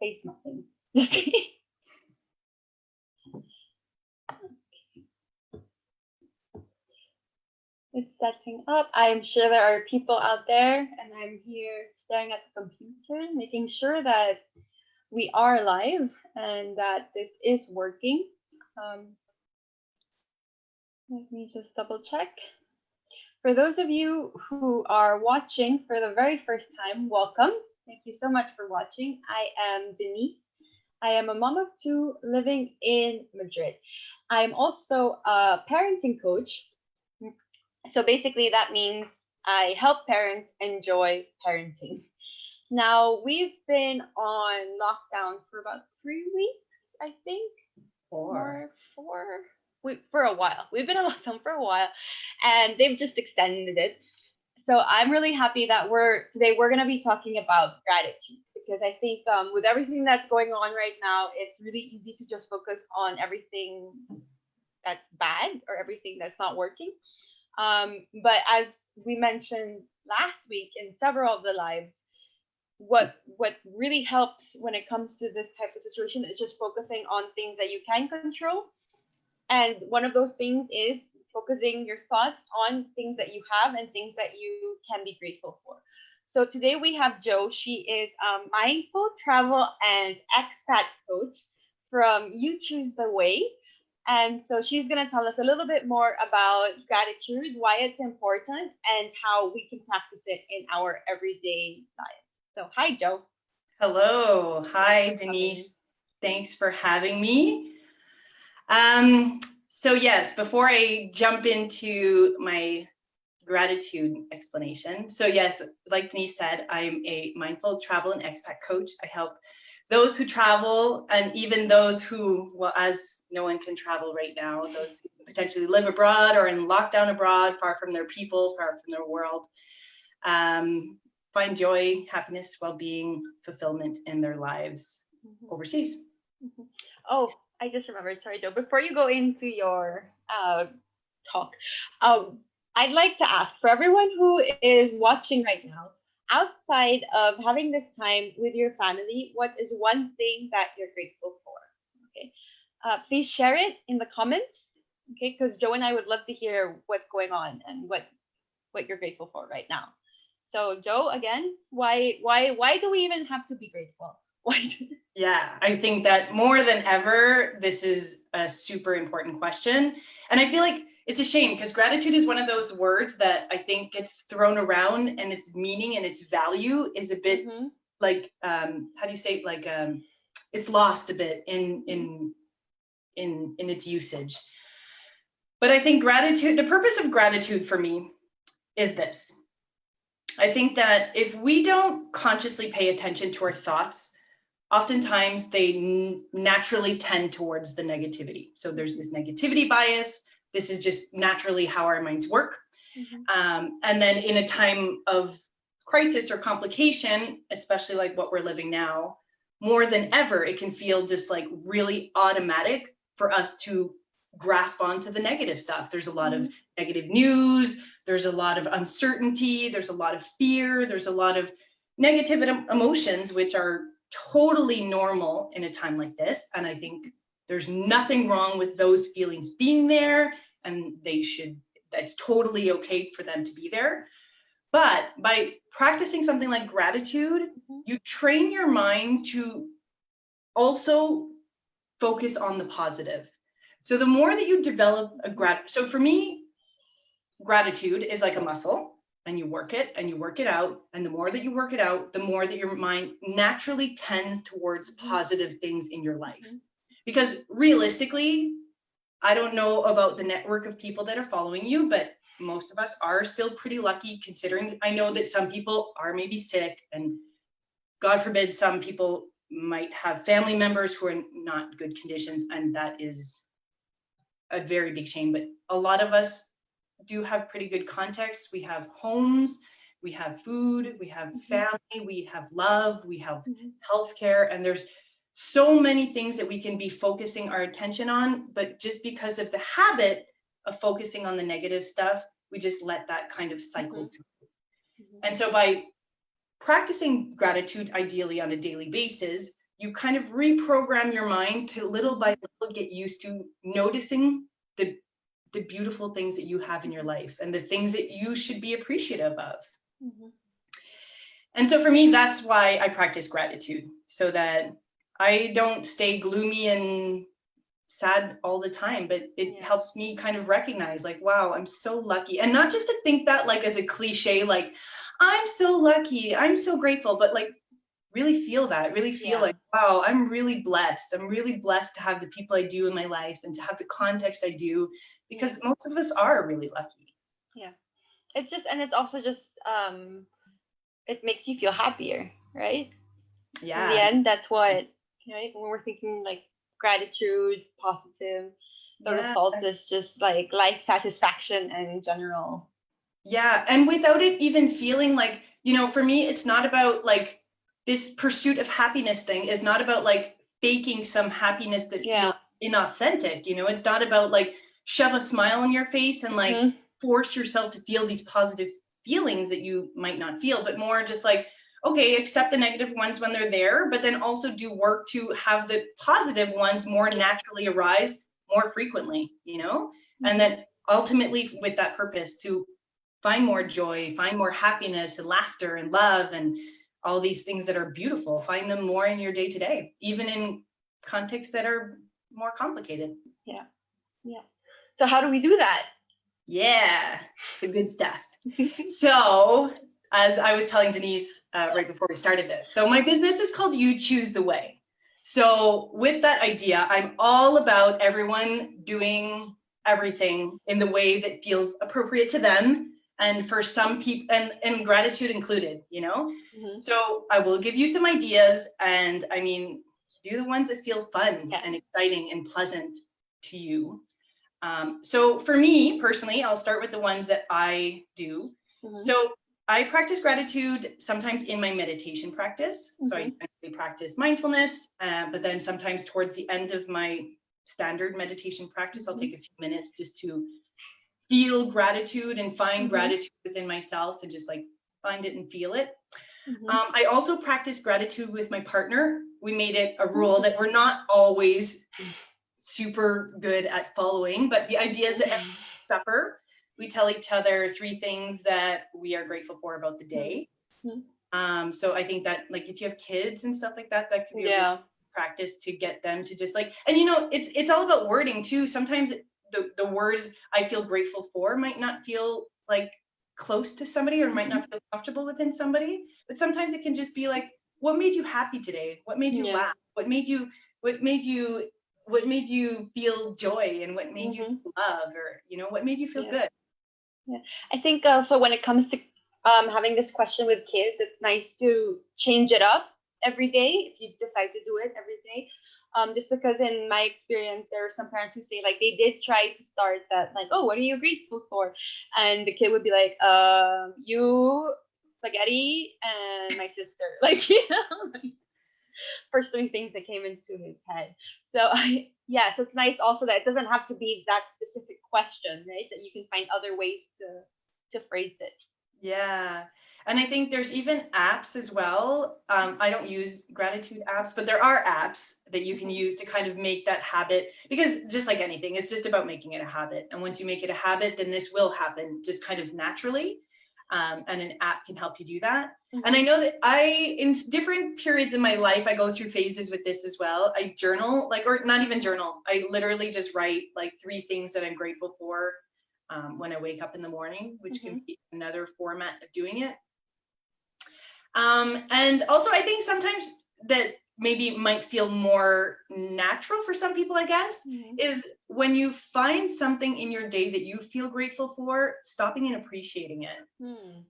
face nothing. It's setting up. I'm sure there are people out there, and I'm here staring at the computer, making sure that we are live and that this is working. Let me just double check. For those of you who are watching for the very first time, welcome. Thank you so much for watching. I am Denise. I am a mom of two living in Madrid. I'm also a parenting coach. So basically, that means I help parents enjoy parenting. Now, we've been on lockdown for about 3 weeks, I think. Four. For a while. We've been on lockdown for a while, and they've just extended it. So I'm really happy that today we're going to be talking about gratitude, because I think with everything that's going on right now, it's really easy to just focus on everything that's bad or everything that's not working. But as we mentioned last week in several of the lives, what really helps when it comes to this type of situation is just focusing on things that you can control. And one of those things is focusing your thoughts on things that you have and things that you can be grateful for. So today we have Jo. She is a mindful travel and expat coach from You Choose the Way. And so she's going to tell us a little bit more about gratitude, why it's important, and how we can practice it in our everyday lives. So, hi, Jo. Hello. Hi, Denise. Thanks for having me. So yes, before I jump into my gratitude explanation. So yes, like Denise said, I'm a mindful travel and expat coach. I help those who travel, and even those who, well, as no one can travel right now, those who potentially live abroad or in lockdown abroad, far from their people, far from their world, find joy, happiness, well-being, fulfillment in their lives overseas. Oh, I just remembered. Sorry, Jo. Before you go into your talk, I'd like to ask, for everyone who is watching right now, outside of having this time with your family, what is one thing that you're grateful for? Okay, please share it in the comments. Okay, because Jo and I would love to hear what's going on and what you're grateful for right now. So, Jo, again, why do we even have to be grateful? Yeah, I think that more than ever, this is a super important question. And I feel like it's a shame, because gratitude is one of those words that I think gets thrown around, and its meaning and its value is a bit like, how do you say, like, it's lost a bit in its usage. But I think gratitude, the purpose of gratitude for me is this. I think that if we don't consciously pay attention to our thoughts, oftentimes they naturally tend towards the negativity. So there's this negativity bias. This is just naturally how our minds work. And then in a time of crisis or complication, especially like what we're living now, more than ever, it can feel just like really automatic for us to grasp onto the negative stuff. There's a lot of negative news. There's a lot of uncertainty. There's a lot of fear. There's a lot of negative emotions, which are totally normal in a time like this. And I think there's nothing wrong with those feelings being there, and that's totally okay for them to be there. But by practicing something like gratitude, you train your mind to also focus on the positive. So the more that you develop so for me, gratitude is like a muscle, and you work it and you work it out. And the more that you work it out, the more that your mind naturally tends towards positive things in your life. Because realistically, I don't know about the network of people that are following you, but most of us are still pretty lucky, considering I know that some people are maybe sick, and God forbid, some people might have family members who are in not good conditions, and that is a very big shame. But a lot of us do have pretty good context. We have homes, we have food, we have family, we have love, we have healthcare, and there's so many things that we can be focusing our attention on. But just because of the habit of focusing on the negative stuff, we just let that kind of cycle through. And so by practicing gratitude, ideally on a daily basis, you kind of reprogram your mind to little by little get used to noticing the beautiful things that you have in your life and the things that you should be appreciative of. Mm-hmm. And so for me, that's why I practice gratitude, so that I don't stay gloomy and sad all the time, but it helps me kind of recognize like, wow, I'm so lucky. And not just to think that like as a cliche, like, I'm so lucky, I'm so grateful, but like really feel that, really feel like, wow, I'm really blessed. I'm really blessed to have the people I do in my life and to have the context I do, because most of us are really lucky. Yeah. It's just, and it's also just, it makes you feel happier, right? Yeah. In the end, that's what, right? When we're thinking like gratitude, positive, the result is just like life satisfaction in general. Yeah. And without it even feeling like, you know, for me, it's not about like this pursuit of happiness thing is not about like faking some happiness that feels inauthentic. You know, it's not about like shove a smile on your face and like force yourself to feel these positive feelings that you might not feel, but more just like, okay, accept the negative ones when they're there, but then also do work to have the positive ones more naturally arise more frequently, you know, and then ultimately with that purpose to find more joy, find more happiness and laughter and love and all these things that are beautiful, find them more in your day to day, even in contexts that are more complicated. Yeah. Yeah. So how do we do that? Yeah, it's the good stuff. So as I was telling Denise right before we started this, so my business is called You Choose the Way. So with that idea, I'm all about everyone doing everything in the way that feels appropriate to them. And for some people, and gratitude included, you know? So I will give you some ideas, and I mean, do the ones that feel fun and exciting and pleasant to you. So for me personally, I'll start with the ones that I do. So I practice gratitude sometimes in my meditation practice. So I practice mindfulness, but then sometimes towards the end of my standard meditation practice, I'll take a few minutes just to feel gratitude and find gratitude within myself and just like find it and feel it. I also practice gratitude with my partner. We made it a rule that we're not always super good at following, but the idea is that at supper, we tell each other 3 things that we are grateful for about the day. So I think that like if you have kids and stuff like that, that could be a really practice to get them to just like, and you know, it's all about wording too. Sometimes the words I feel grateful for might not feel like close to somebody or might not feel comfortable within somebody, but sometimes it can just be like, what made you happy today? What made you laugh? What made you feel joy, and what made you feel love, or you know, what made you feel good? I think so when it comes to having this question with kids, it's nice to change it up every day if you decide to do it every day. Just because in my experience, there are some parents who say like they did try to start that like, oh, what are you grateful for? And the kid would be like, you, spaghetti, and my sister. Like, you know, like, first 3 things that came into his head. So so it's nice also that it doesn't have to be that specific question, right? That you can find other ways to phrase it. Yeah. And I think there's even apps as well. I don't use gratitude apps, but there are apps that you can use to kind of make that habit, because just like anything, it's just about making it a habit. And once you make it a habit, then this will happen just kind of naturally. And an app can help you do that. And I know that in different periods in my life, I go through phases with this as well. I journal, like, or not even journal. I literally just write like 3 things that I'm grateful for when I wake up in the morning, which can be another format of doing it. And also I think sometimes that maybe might feel more natural for some people, I guess, is when you find something in your day that you feel grateful for, stopping and appreciating it.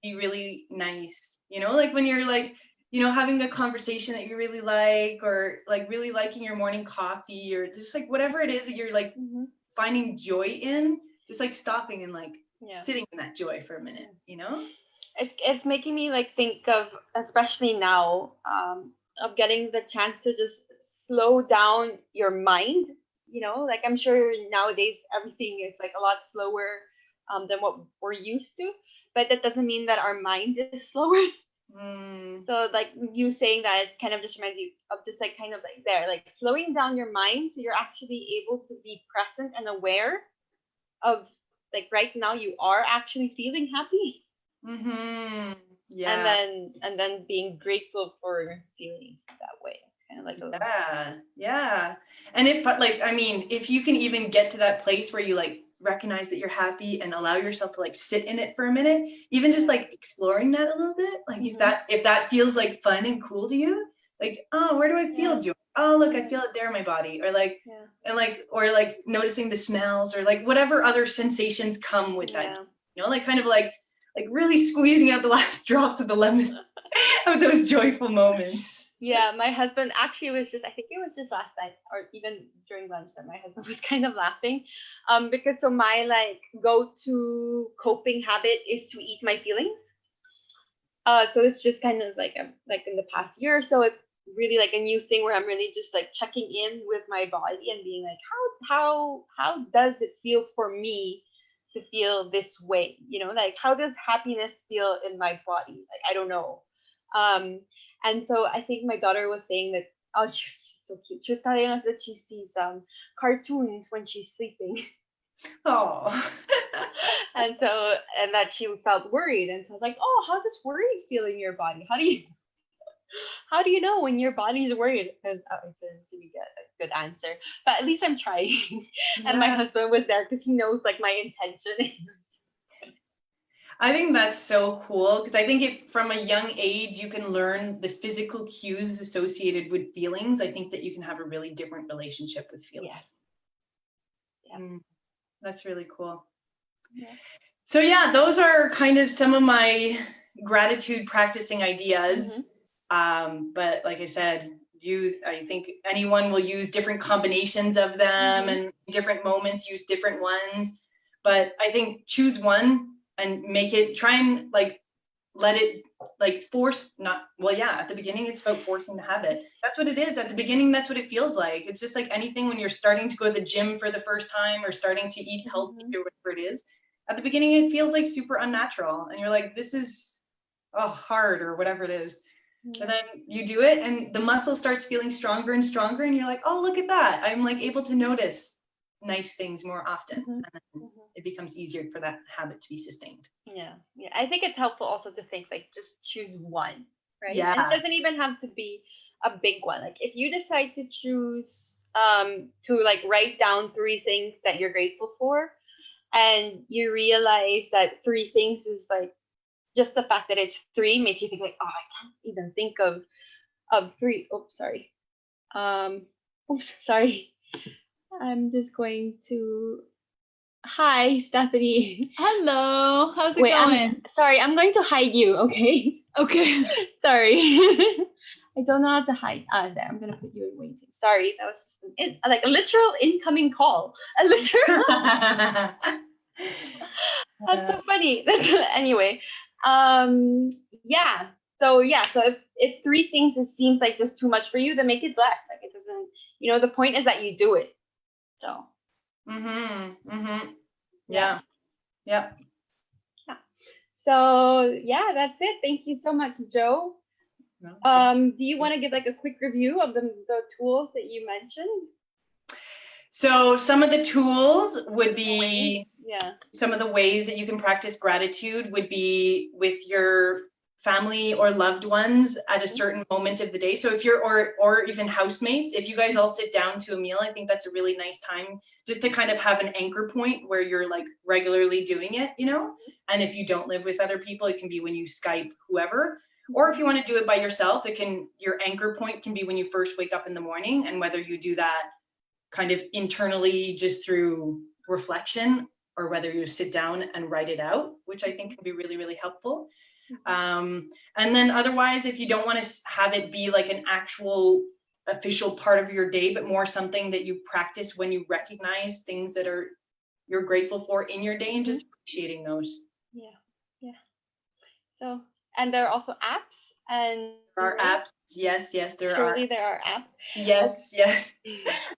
Be really nice. You know, like when you're like, you know, having a conversation that you really like, or like really liking your morning coffee, or just like whatever it is that you're like finding joy in, just like stopping and like sitting in that joy for a minute, you know? It's making me like think of, especially now, of getting the chance to just slow down your mind. You know, like I'm sure nowadays everything is like a lot slower than what we're used to, but that doesn't mean that our mind is slower. Mm. So like you saying that, it kind of just reminds you of just like kind of like there, like slowing down your mind so you're actually able to be present and aware of like right now you are actually feeling happy, Mm-hmm. and Yeah. then being grateful for feeling that way. It's kind of like a Yeah. Yeah. And but like, I mean, if you can even get to that place where you like recognize that you're happy and allow yourself to like sit in it for a minute, even just like exploring that a little bit, like mm-hmm. if that feels like fun and cool to you, like, oh, where do I feel Yeah, joy? Oh, look, I yeah, feel it there in my body. Or like, yeah, and like, or like noticing the smells or like whatever other sensations come with that, yeah. like kind of like really squeezing out the last drops of the lemon of those joyful moments. Yeah, my husband actually was just, I think it was just last night or even during lunch that my husband was kind of laughing. Because so my like go-to coping habit is to eat my feelings. So it's just kind of like in the past year or so, it's really like a new thing where I'm really just like checking in with my body and being like, how does it feel for me to feel this way? Like how does happiness feel in my body? Like I don't know. Um, and so I think my daughter was saying that, oh, she's so cute. She was telling us that she sees cartoons when she's sleeping. Oh. And that she felt worried, and so I was like, oh, how does worry feel in your body? How do you know when your body's worried? Because I didn't get a good answer, but at least I'm trying. And my Yeah. husband was there because he knows like my intention. I think that's so cool because I think if from a young age you can learn the physical cues associated with feelings, I think that you can have a really different relationship with Yeah, feelings. yeah, Mm, that's really cool. yeah. So yeah, those are kind of some of my gratitude practicing ideas. Mm-hmm. But like I said, I think anyone will use different combinations of them Mm-hmm. and different moments use different ones. But I think choose one and try and like let it like force not well yeah at the beginning it's about forcing the habit. That's what it is at the beginning. That's what it feels like. It's just like anything when you're starting to go to the gym for the first time or starting to eat healthy Mm-hmm. or whatever it is. At the beginning it feels like super unnatural and you're like, this is hard or whatever it is. And Yeah. then you do it and the muscle starts feeling stronger and stronger and you're like, oh, look at that, I'm like able to notice nice things more often, Mm-hmm. and then Mm-hmm. it becomes easier for that habit to be sustained. Yeah, yeah. I think it's helpful also to think like just choose one, right? And it Yeah. doesn't even have to be a big one. Like if you decide to choose to like write down three things that you're grateful for, and you realize that three things is like just the fact that it's three makes you think like, oh, I can't even think of three. Oops, sorry. Oops, sorry. I'm just going to. Hi, Stephanie. Hello, how's it Wait, I'm going? sorry. I'm going to hide you. Okay. Okay. Sorry. I don't know how to hide. There, I'm gonna put you in waiting. Sorry, that was just like a literal incoming call. A literal. That's so funny. Anyway, yeah. So if three things it seems like just too much for you, then make it less. Like it doesn't. The point is that you do it. So yeah. Yeah. Yeah. Yeah. So yeah, that's it. Thank you so much, Jo. No, thanks. Do you want to give like a quick review of the tools that you mentioned? So some of the tools would The ways? be Yeah. some of the ways that you can practice gratitude would be with your family or loved ones at a certain moment of the day. So if you're or even housemates, if you guys all sit down to a meal, I think that's a really nice time just to kind of have an anchor point where you're like regularly doing it. And if you don't live with other people, it can be when you Skype whoever. Or if you want to do it by yourself, your anchor point can be when you first wake up in the morning, and whether you do that kind of internally just through reflection or whether you sit down and write it out, which I think can be really, really helpful. And then otherwise, if you don't want to have it be like an actual official part of your day, but more something that you practice when you recognize things that you're grateful for in your day and just appreciating those. Yeah. Yeah. So, and there are also apps, and There are apps. Yes, there are. surely there are apps. Yes, yes.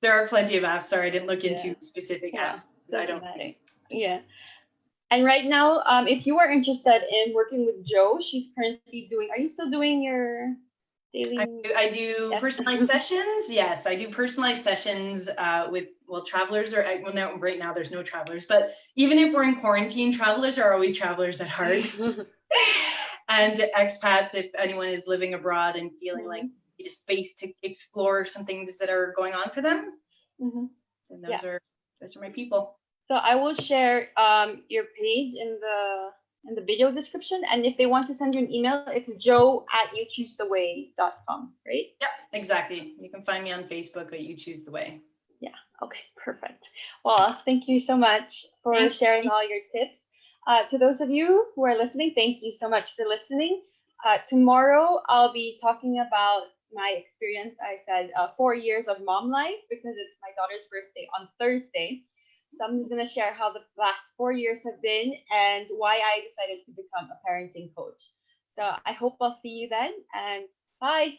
There are plenty of apps. Sorry, I didn't look Yeah. into specific Yeah. apps because I Doesn't don't matter. use apps. Yeah. And right now, if you are interested in working with Jo, she's currently doing. Are you still doing your daily? I do Yes. personalized sessions. Yes, I do personalized sessions with, well, travelers are, well, now, right now there's no travelers, but even if we're in quarantine, travelers are always travelers at heart. And expats, if anyone is living abroad and feeling like Mhm. you need a space to explore some things that are going on for them, Mhm. then Yeah. those are my people. So I will share your page in the video description, and if they want to send you an email, it's joe@youchoosetheway.com, right? Yeah, exactly. You can find me on Facebook at You Choose the Way. Yeah. Okay. Perfect. Well, thank you so much for Thanks. sharing all your tips. To those of you who are listening, thank you so much for listening. Tomorrow, I'll be talking about my experience. I said 4 years of mom life because it's my daughter's birthday on Thursday. So I'm just going to share how the last 4 years have been and why I decided to become a parenting coach. So I hope I'll see you then, and bye.